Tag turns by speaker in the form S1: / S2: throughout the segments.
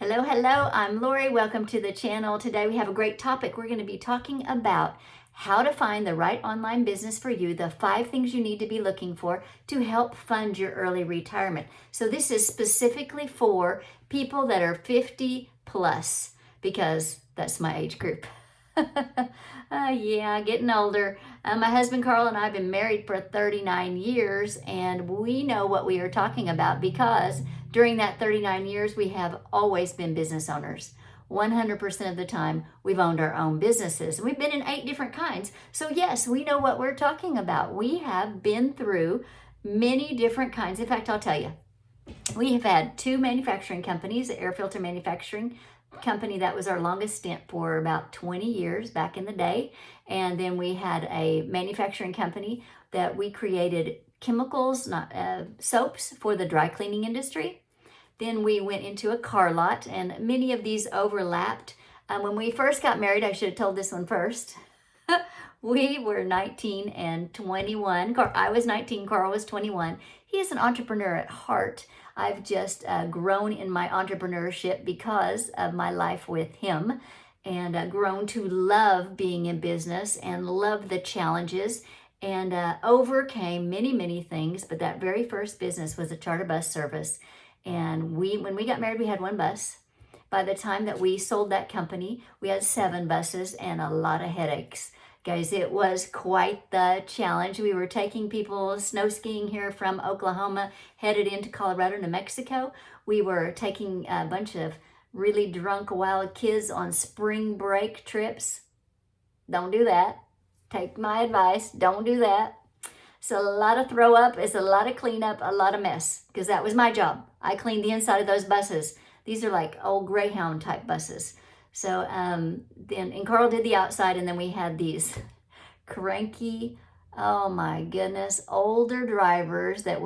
S1: Hello, hello, I'm Lori. Welcome to the channel. Today we have a great topic. We're going to be talking about how to find the right online business for you, the 5 things you need to be looking for to help fund your early retirement. So this is specifically for people that are 50 plus, because that's my age group. Yeah, getting older. My husband Carl and I have been married for 39 years, and we know what we are talking about because during that 39 years, we have always been business owners. 100% of the time, we've owned our own businesses. We've been in 8 different kinds. So, yes, we know what we're talking about. We have been through many different kinds. In fact, I'll tell you, we have had 2 manufacturing companies, the air filter manufacturing company that was our longest stint for about 20 years back in the day. And then we had a manufacturing company that we created chemicals, not soaps for the dry cleaning industry. Then we went into a car lot, and many of these overlapped. When we first got married, I should have told this one first. We were 19 and 21. I was 19, Carl was 21. He is an entrepreneur at heart. I've just grown in my entrepreneurship because of my life with him, and grown to love being in business and love the challenges, and overcame many, many things. But that very first business was a charter bus service. And when we got married, we had 1 bus. By the time that we sold that company, we had 7 buses and a lot of headaches. Guys, it was quite the challenge. We were taking people snow skiing here from Oklahoma, headed into Colorado, New Mexico. We were taking a bunch of really drunk, wild kids on spring break trips. Don't do that. Take my advice. Don't do that. It's a lot of throw up, it's a lot of cleanup, a lot of mess, because that was my job. I cleaned the inside of those buses. These are like old Greyhound type buses. So and Carl did the outside, and then we had these cranky, oh my goodness, older drivers that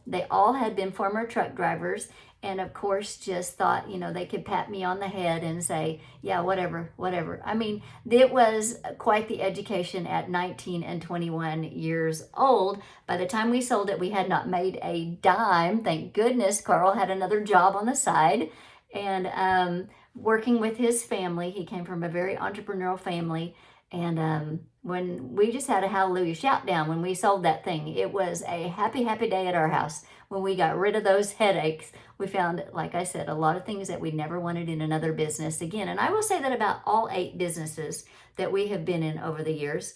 S1: they all had been former truck drivers, and of course just thought, they could pat me on the head and say, yeah, whatever. I mean, it was quite the education at 19 and 21 years old. By the time we sold it, we had not made a dime. Thank goodness Carl had another job on the side, and working with his family. He came from a very entrepreneurial family. And when we just had a hallelujah shout down when we sold that thing, it was a happy, happy day at our house. When we got rid of those headaches, we found, like I said, a lot of things that we never wanted in another business again. And I will say that about all 8 businesses that we have been in over the years,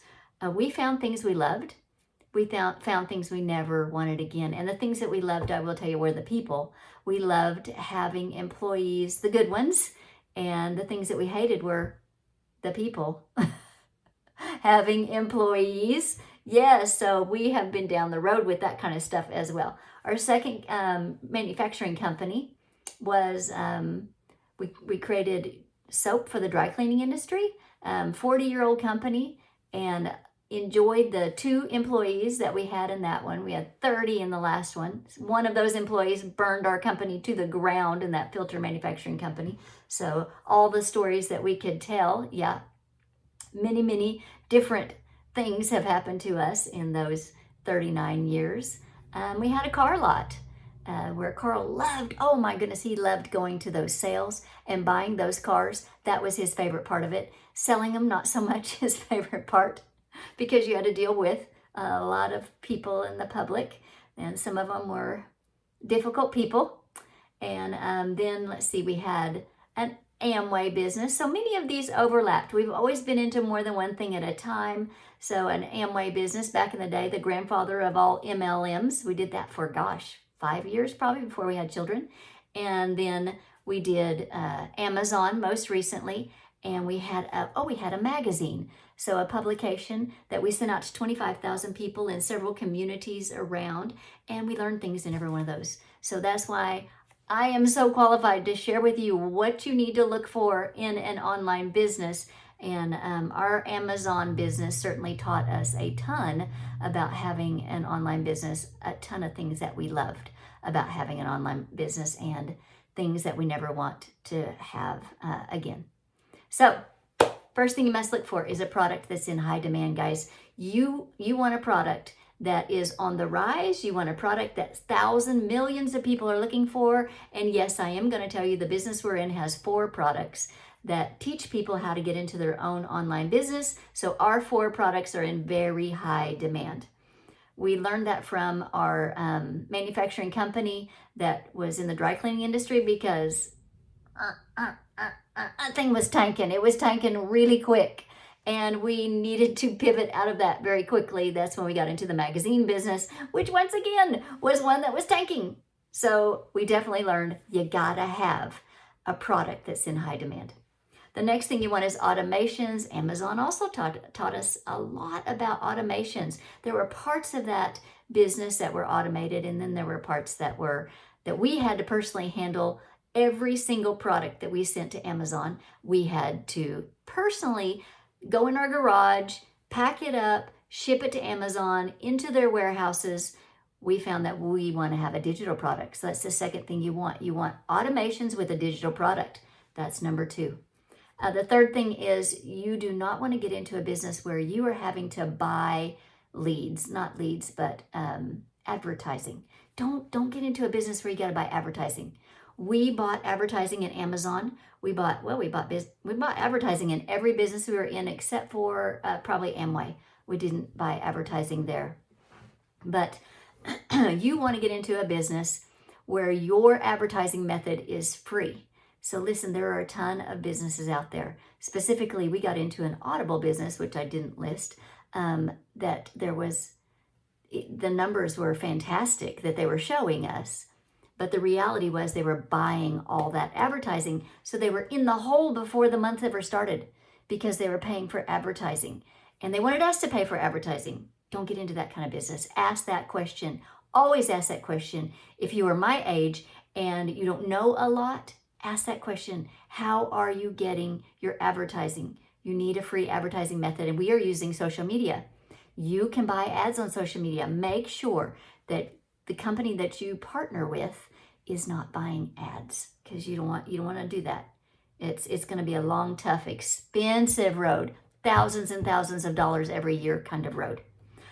S1: we found things we loved. We found things we never wanted again. And the things that we loved, I will tell you, were the people. We loved having employees, the good ones, and the things that we hated were the people. Having employees. Yes, so we have been down the road with that kind of stuff as well. Our second manufacturing company was, we created soap for the dry cleaning industry, 40-year-old company, and enjoyed the 2 employees that we had in that one. We had 30 in the last one. One of those employees burned our company to the ground in that filter manufacturing company. So all the stories that we could tell, yeah, many different things have happened to us in those 39 years. We had a car lot where Carl loved, oh my goodness, he loved going to those sales and buying those cars. That was his favorite part of it. Selling them, not so much his favorite part, because you had to deal with a lot of people in the public, and some of them were difficult people. And then, let's see, we had an Amway business. So many of these overlapped. We've always been into more than one thing at a time. So an Amway business back in the day, the grandfather of all MLMs. We did that for, 5 years probably before we had children. And then we did Amazon most recently. And we had a magazine. So a publication that we sent out to 25,000 people in several communities around. And we learned things in every one of those. So that's why I am so qualified to share with you what you need to look for in an online business. And our Amazon business certainly taught us a ton about having an online business, a ton of things that we loved about having an online business, and things that we never want to have again. So first thing you must look for is a product that's in high demand, guys. You want a product that is on the rise. You want a product that thousands, millions of people are looking for. And yes, I am going to tell you the business we're in has 4 products that teach people how to get into their own online business. So our 4 products are in very high demand. We learned that from our manufacturing company that was in the dry cleaning industry because that thing was tanking. It was tanking really quick. And we needed to pivot out of that very quickly. That's when we got into the magazine business, which once again was one that was tanking. So we definitely learned you gotta have a product that's in high demand. The next thing you want is automations. Amazon also taught us a lot about automations. There were parts of that business that were automated, and then there were parts that we had to personally handle. Every single product that we sent to Amazon, we had to personally go in our garage, pack it up, ship it to Amazon, into their warehouses. We found that we want to have a digital product. So that's the second thing you want. You want automations with a digital product. That's number 2. The third thing is you do not want to get into a business where you are having to buy leads, not leads, but advertising. Don't get into a business where you got to buy advertising. We bought advertising in Amazon. We bought advertising in every business we were in except for probably Amway. We didn't buy advertising there. But you want to get into a business where your advertising method is free. So listen, there are a ton of businesses out there. Specifically, we got into an Audible business, which I didn't list, that the numbers were fantastic that they were showing us. But the reality was they were buying all that advertising. So they were in the hole before the month ever started because they were paying for advertising. And they wanted us to pay for advertising. Don't get into that kind of business. Ask that question. Always ask that question. If you are my age and you don't know a lot, ask that question. How are you getting your advertising? You need a free advertising method, and we are using social media. You can buy ads on social media. Make sure that the company that you partner with is not buying ads, because you don't want to do that. It's going to be a long, tough, expensive road, thousands and thousands of dollars every year kind of road.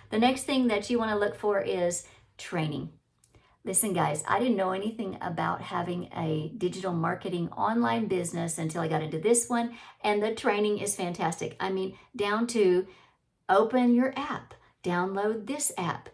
S1: The next thing that you want to look for is training. Listen, guys, I didn't know anything about having a digital marketing online business until I got into this one, and the training is fantastic. I mean, down to open your app, download this app,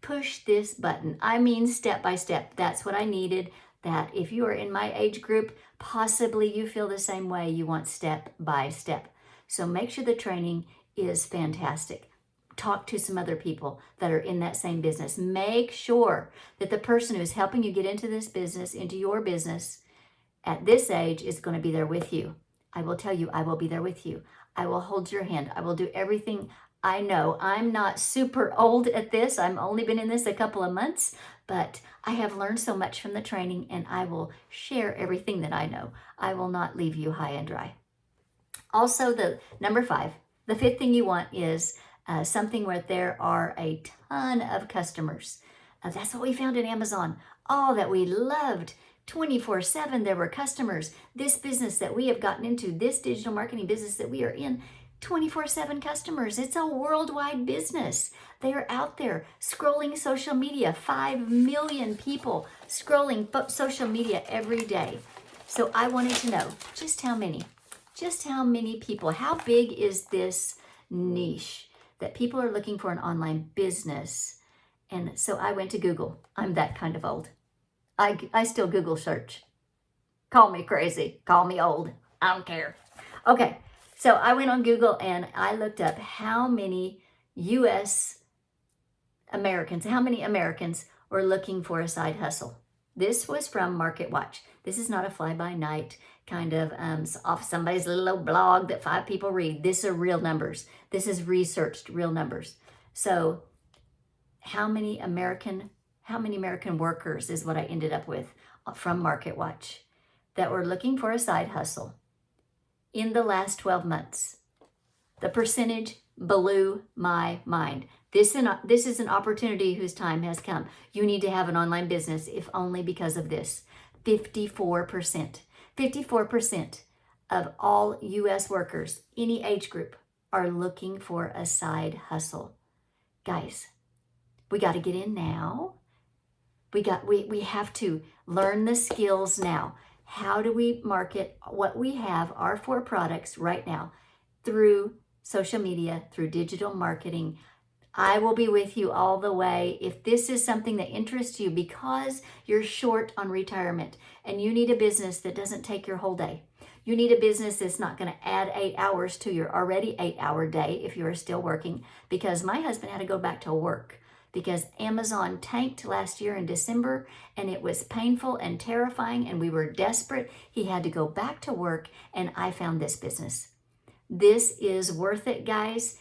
S1: push this button. I mean, step by step. That's what I needed. That if you are in my age group, possibly you feel the same way. You want step by step. So make sure the training is fantastic. Talk to some other people that are in that same business. Make sure that the person who's helping you get into this business, into your business at this age, is going to be there with you. I will tell you, I will be there with you. I will hold your hand. I will do everything I know. I'm not super old at this. I've only been in this a couple of months, but I have learned so much from the training, and I will share everything that I know. I will not leave you high and dry. Also, the number 5, the 5th thing you want is something where there are a ton of customers. That's what we found in Amazon. All that we loved. 24/7 there were customers. This business that we have gotten into, this digital marketing business that we are in, 24/7 customers. It's a worldwide business. They are out there scrolling social media. 5 million people scrolling social media every day. So I wanted to know just how many people, how big is this niche that people are looking for an online business? And so I went to Google. I'm that kind of old. I still Google search. Call me crazy. Call me old. I don't care. Okay. So I went on Google and I looked up how many how many Americans were looking for a side hustle. This was from MarketWatch. This is not a fly-by-night kind of off somebody's little blog that 5 people read. These are real numbers. This is researched real numbers. So how many American workers is what I ended up with from MarketWatch that were looking for a side hustle in the last 12 months. The percentage blew my mind. This is an opportunity whose time has come. You need to have an online business, if only because of this. 54%. 54% of all U.S. workers, any age group, are looking for a side hustle. Guys, We got to get in now. We have to learn the skills now. How do we market what we have, our 4 products right now, through social media, through digital marketing? I will be with you all the way. If this is something that interests you because you're short on retirement and you need a business that doesn't take your whole day, you need a business that's not going to add 8 hours to your already 8-hour day if you're still working, because my husband had to go back to work because Amazon tanked last year in December and it was painful and terrifying and we were desperate. He had to go back to work and I found this business. This is worth it, guys.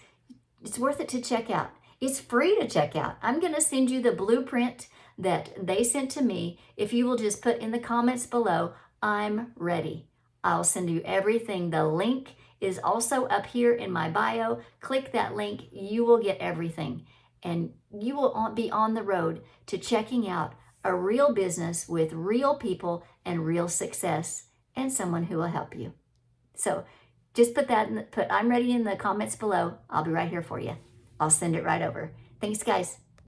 S1: It's worth it to check out. It's free to check out. I'm going to send you the blueprint that they sent to me. If you will just put in the comments below, I'm ready. I'll send you everything. The link is also up here in my bio. Click that link. You will get everything. And you will be on the road to checking out a real business with real people and real success and someone who will help you. So just put I'm ready in the comments below. I'll be right here for you. I'll send it right over. Thanks, guys.